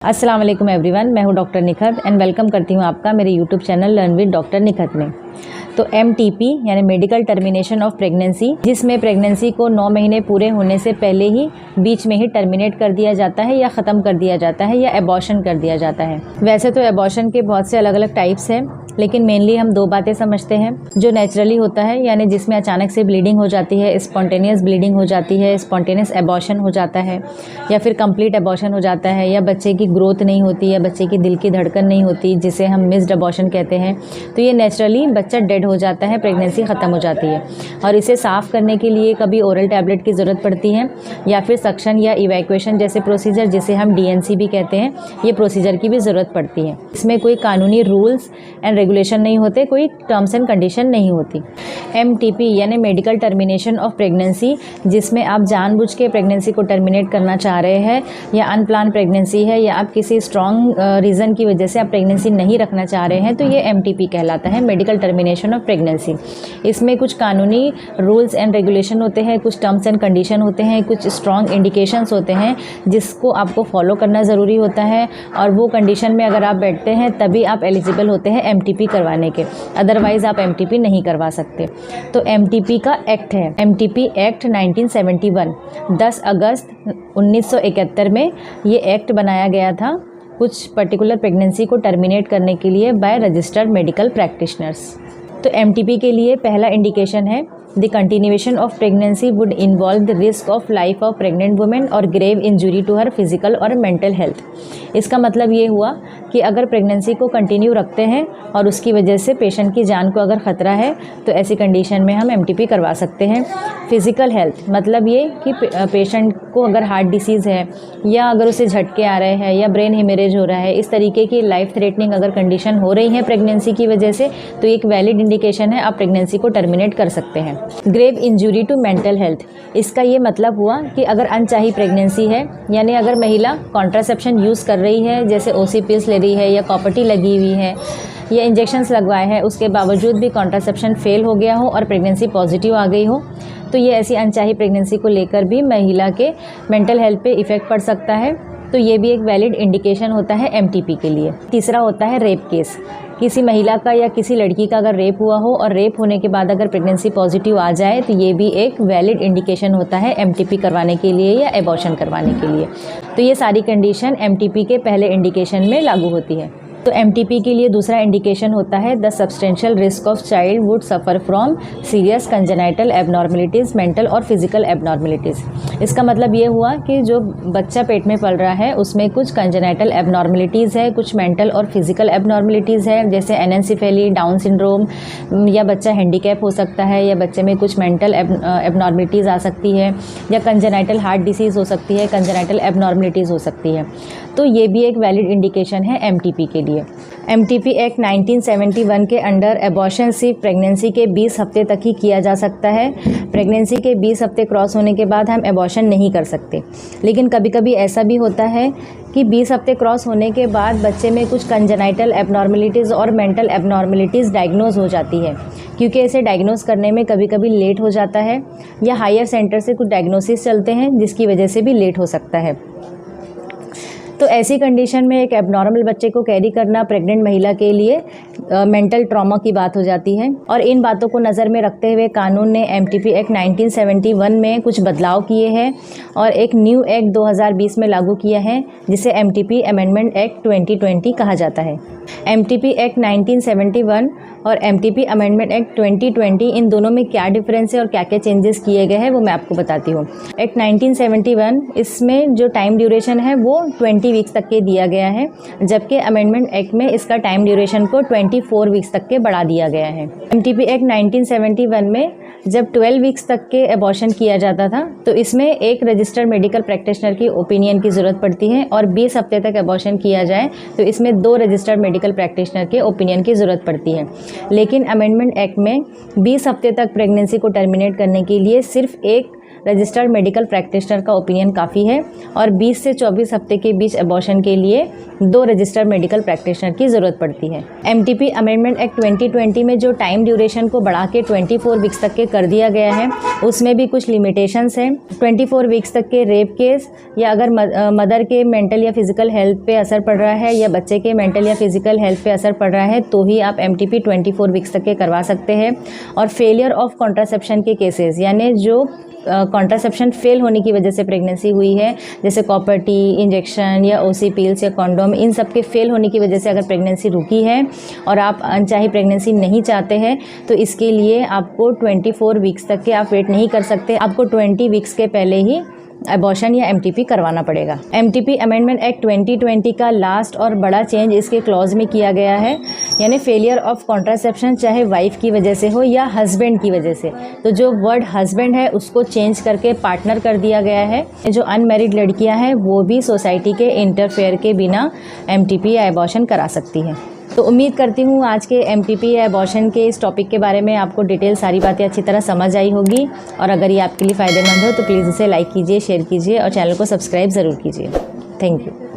अस्सलाम वालेकुम एवरीवन, मैं हूं डॉक्टर निखत एंड वेलकम करती हूं आपका मेरे YouTube channel learn with doctor Nikhat में। तो MTP यानी मेडिकल टर्मिनेशन ऑफ प्रेगनेंसी, जिसमें प्रेगनेंसी को 9 महीने पूरे होने से पहले ही बीच में ही टर्मिनेट कर दिया जाता है या ख़त्म कर दिया जाता है या एबॉर्शन कर दिया जाता है। वैसे तो एबॉर्शन के बहुत से अलग अलग टाइप्स हैं, लेकिन मेनली हम दो बातें समझते हैं। जो नेचुरली होता है यानी जिसमें अचानक से ब्लीडिंग हो जाती है, स्पॉन्टेनियस ब्लीडिंग हो जाती है, स्पॉन्टेनियस एबॉर्शन हो जाता है, या फिर कंप्लीट एबॉर्शन हो जाता है, या बच्चे की ग्रोथ नहीं होती, या बच्चे की दिल की धड़कन नहीं होती, जिसे हम मिस्ड एबॉर्शन कहते हैं। तो ये नेचुरली बच्चा डेड हो जाता है, प्रेगनेंसी ख़त्म हो जाती है। और इसे साफ़ करने के लिए कभी ओरल टैबलेट की ज़रूरत पड़ती है, या फिर सक्शन या इवैक्यूएशन जैसे प्रोसीजर, जिसे हम DNC भी कहते हैं, ये प्रोसीजर की भी ज़रूरत पड़ती है। इसमें कोई कानूनी रूल्स एंड रेगुलेशन नहीं होते, कोई टर्म्स एंड कंडीशन नहीं होती। MTP यानी मेडिकल टर्मिनेशन ऑफ प्रेगनेंसी, जिसमें आप जानबूझ के प्रेगनेंसी को टर्मिनेट करना चाह रहे हैं, या अनप्लान प्रेगनेंसी है, या आप किसी स्ट्रॉन्ग रीज़न की वजह से आप प्रेगनेंसी नहीं रखना चाह रहे हैं, तो ये MTP कहलाता है, मेडिकल टर्मिनेशन ऑफ प्रेगनेंसी। इसमें कुछ कानूनी रूल्स एंड रेगुलेशन होते हैं, कुछ टर्म्स एंड कंडीशन होते हैं, कुछ स्ट्रॉन्ग इंडिकेशंस होते हैं जिसको आपको फॉलो करना ज़रूरी होता है, और वो कंडीशन में अगर आप बैठते हैं तभी आप एलिजिबल होते हैं MTP करवाने के, अदरवाइज़ आप MTP नहीं करवा सकते। तो MTP का एक्ट है, MTP एक्ट 1971, 10 अगस्त 1971 में ये एक्ट बनाया गया था कुछ पर्टिकुलर प्रेगनेंसी को टर्मिनेट करने के लिए बाय रजिस्टर्ड मेडिकल प्रैक्टिशनर्स। तो MTP के लिए पहला इंडिकेशन है, the continuation of pregnancy would involve the risk of life of pregnant women और grave injury to her physical और मेंटल हेल्थ। इसका मतलब ये हुआ कि अगर प्रेगनेंसी को कंटिन्यू रखते हैं और उसकी वजह से पेशेंट की जान को अगर ख़तरा है, तो ऐसी कंडीशन में हम MTP करवा सकते हैं। फिज़िकल हेल्थ मतलब ये कि पेशेंट को अगर हार्ट डिसीज़ है, या अगर उसे झटके आ रहे हैं, या ब्रेन हेमरेज हो रहा है, इस तरीके की लाइफ थ्रेटनिंग अगर कंडीशन हो रही है प्रेगनेंसी की वजह से, तो एक वैलिड इंडिकेशन है, आप प्रेगनेंसी को टर्मिनेट कर सकते हैं। Grave injury to mental health, इसका ये मतलब हुआ कि अगर अनचाही प्रेगनेंसी है, यानी अगर महिला कॉन्ट्रासेप्शन यूज़ कर रही है, जैसे OC पिल्स ले रही है, या कॉपर्टी लगी हुई है, या इंजेक्शंस लगवाए हैं, उसके बावजूद भी कॉन्ट्रासेप्शन फेल हो गया हो और प्रेगनेंसी पॉजिटिव आ गई हो, तो ये ऐसी अनचाही प्रेगनेंसी को लेकर भी महिला के मेंटल हेल्थ पे इफ़ेक्ट पड़ सकता है। तो ये भी एक वैलिड इंडिकेशन होता है MTP के लिए। तीसरा होता है रेप केस। किसी महिला का या किसी लड़की का अगर रेप हुआ हो और रेप होने के बाद अगर प्रेगनेंसी पॉजिटिव आ जाए, तो ये भी एक वैलिड इंडिकेशन होता है MTP करवाने के लिए या एबॉर्शन करवाने के लिए। तो ये सारी कंडीशन MTP के पहले इंडिकेशन में लागू होती है। तो MTP के लिए दूसरा इंडिकेशन होता है, the substantial risk of child would suffer from serious congenital abnormalities, mental और फिजिकल एबनॉर्मलिटीज़। इसका मतलब ये हुआ कि जो बच्चा पेट में पल रहा है उसमें कुछ कंजेनाइटल एबनॉर्मलिटीज़ है, कुछ मेंटल और फिजिकल एबनॉर्मलिटीज़ है, जैसे एनेंसेफेली, डाउन सिंड्रोम, या बच्चा हैंडीकैप हो सकता है, या बच्चे में कुछ मेंटल एबनॉर्मलिटीज़ आ सकती है, या कंजेनाइटल हार्ट डिसीज़ हो सकती है, कंजेनाइटल एबनॉर्मलिटीज़ हो सकती है। तो ये भी एक वैलिड इंडिकेशन है MTP के लिए। MTP एक्ट 1971 के अंडर एबॉर्शन सिर्फ प्रेगनेंसी के 20 हफ्ते तक ही किया जा सकता है। प्रेगनेंसी के 20 हफ्ते क्रॉस होने के बाद हम एबॉर्शन नहीं कर सकते। लेकिन कभी कभी ऐसा भी होता है कि 20 हफ्ते क्रॉस होने के बाद बच्चे में कुछ कंजेनाइटल एबनॉर्मलिटीज़ और मेंटल एबनॉर्मलिटीज़ डायग्नोज हो जाती है, क्योंकि इसे डायग्नोज करने में कभी कभी लेट हो जाता है, या हायर सेंटर से कुछ डायग्नोसिस चलते हैं जिसकी वजह से भी लेट हो सकता है। तो ऐसी कंडीशन में एक एबनॉर्मल बच्चे को कैरी करना प्रेग्नेंट महिला के लिए मेंटल ट्रॉमा की बात हो जाती है। और इन बातों को नज़र में रखते हुए कानून ने MTP एक्ट 1971 में कुछ बदलाव किए हैं और एक न्यू एक्ट 2020 में लागू किया है, जिसे MTP अमेंडमेंट एक्ट 2020 कहा जाता है। MTP एक्ट 1971 और MTP अमेंडमेंट एक्ट 2020, इन दोनों में क्या डिफरेंस है और क्या क्या चेंजेस किए गए हैं वो मैं आपको बताती हूँ। एक्ट 1971, इसमें जो टाइम ड्यूरेशन है वो 20 वीक्स तक के दिया गया है, जबकि अमेंडमेंट एक्ट में इसका टाइम ड्यूरेशन को 24 वीक्स तक के बढ़ा दिया गया है। MTP एक्ट 1971 में जब 12 वीक्स तक के एबॉर्शन किया जाता था, तो इसमें एक रजिस्टर्ड मेडिकल प्रैक्टिशनर की ओपिनियन की ज़रूरत पड़ती है, और 20 हफ्ते तक एबॉर्शन किया जाए तो इसमें 2 रजिस्टर्ड मेडिकल प्रैक्टिशनर के ओपिनियन की ज़रूरत पड़ती है। लेकिन अमेंडमेंट एक्ट में 20 हफ्ते तक प्रेगनेंसी को टर्मिनेट करने के लिए सिर्फ एक रजिस्टर्ड मेडिकल प्रैक्टिशनर का ओपिनियन काफ़ी है और 20 से 24 हफ्ते के बीच एबॉर्शन के लिए 2 रजिस्टर्ड मेडिकल प्रैक्टिशनर की ज़रूरत पड़ती है। एमटीपी अमेंडमेंट एक्ट 2020 में जो टाइम ड्यूरेशन को बढ़ा के 24 वीक्स तक के कर दिया गया है, उसमें भी कुछ लिमिटेशंस हैं। 24 वीक्स तक के रेप केस या अगर मदर के मेंटल या फिजिकल हेल्थ पे असर पड़ रहा है या बच्चे के मेंटल या फिजिकल हेल्थ पे असर पड़ रहा है तो ही आप एमटीपी 24 वीक्स तक के करवा सकते हैं। और फेलियर ऑफ कॉन्ट्रासेप्शन के केसेस, यानी जो कॉन्ट्रासेप्शन फेल होने की वजह से प्रेगनेंसी हुई है, जैसे कॉपर टी, इंजेक्शन या ओसी पिल्स या कॉन्डोम, इन सब के फेल होने की वजह से अगर प्रेगनेंसी रुकी है और आप अनचाही प्रेगनेंसी नहीं चाहते हैं तो इसके लिए आपको 24 वीक्स तक के आप वेट नहीं कर सकते, आपको 20 वीक्स के पहले ही एबॉर्शन या एमटीपी करवाना पड़ेगा। एमटीपी अमेंडमेंट एक्ट 2020 का लास्ट और बड़ा चेंज इसके क्लॉज में किया गया है, यानी फेलियर ऑफ कॉन्ट्रासेप्शन चाहे वाइफ की वजह से हो या हस्बैंड की वजह से, तो जो वर्ड हस्बैंड है उसको चेंज करके पार्टनर कर दिया गया है। जो अनमैरिड लड़कियां हैं वो भी सोसाइटी के इंटरफेयर के बिना एमटीपी या एबॉर्शन करा सकती हैं। तो उम्मीद करती हूँ आज के एमटीपी या एबॉर्शन के इस टॉपिक के बारे में आपको डिटेल सारी बातें अच्छी तरह समझ आई होगी और अगर ये आपके लिए फ़ायदेमंद हो तो प्लीज़ इसे लाइक कीजिए, शेयर कीजिए और चैनल को सब्सक्राइब ज़रूर कीजिए। Thank you.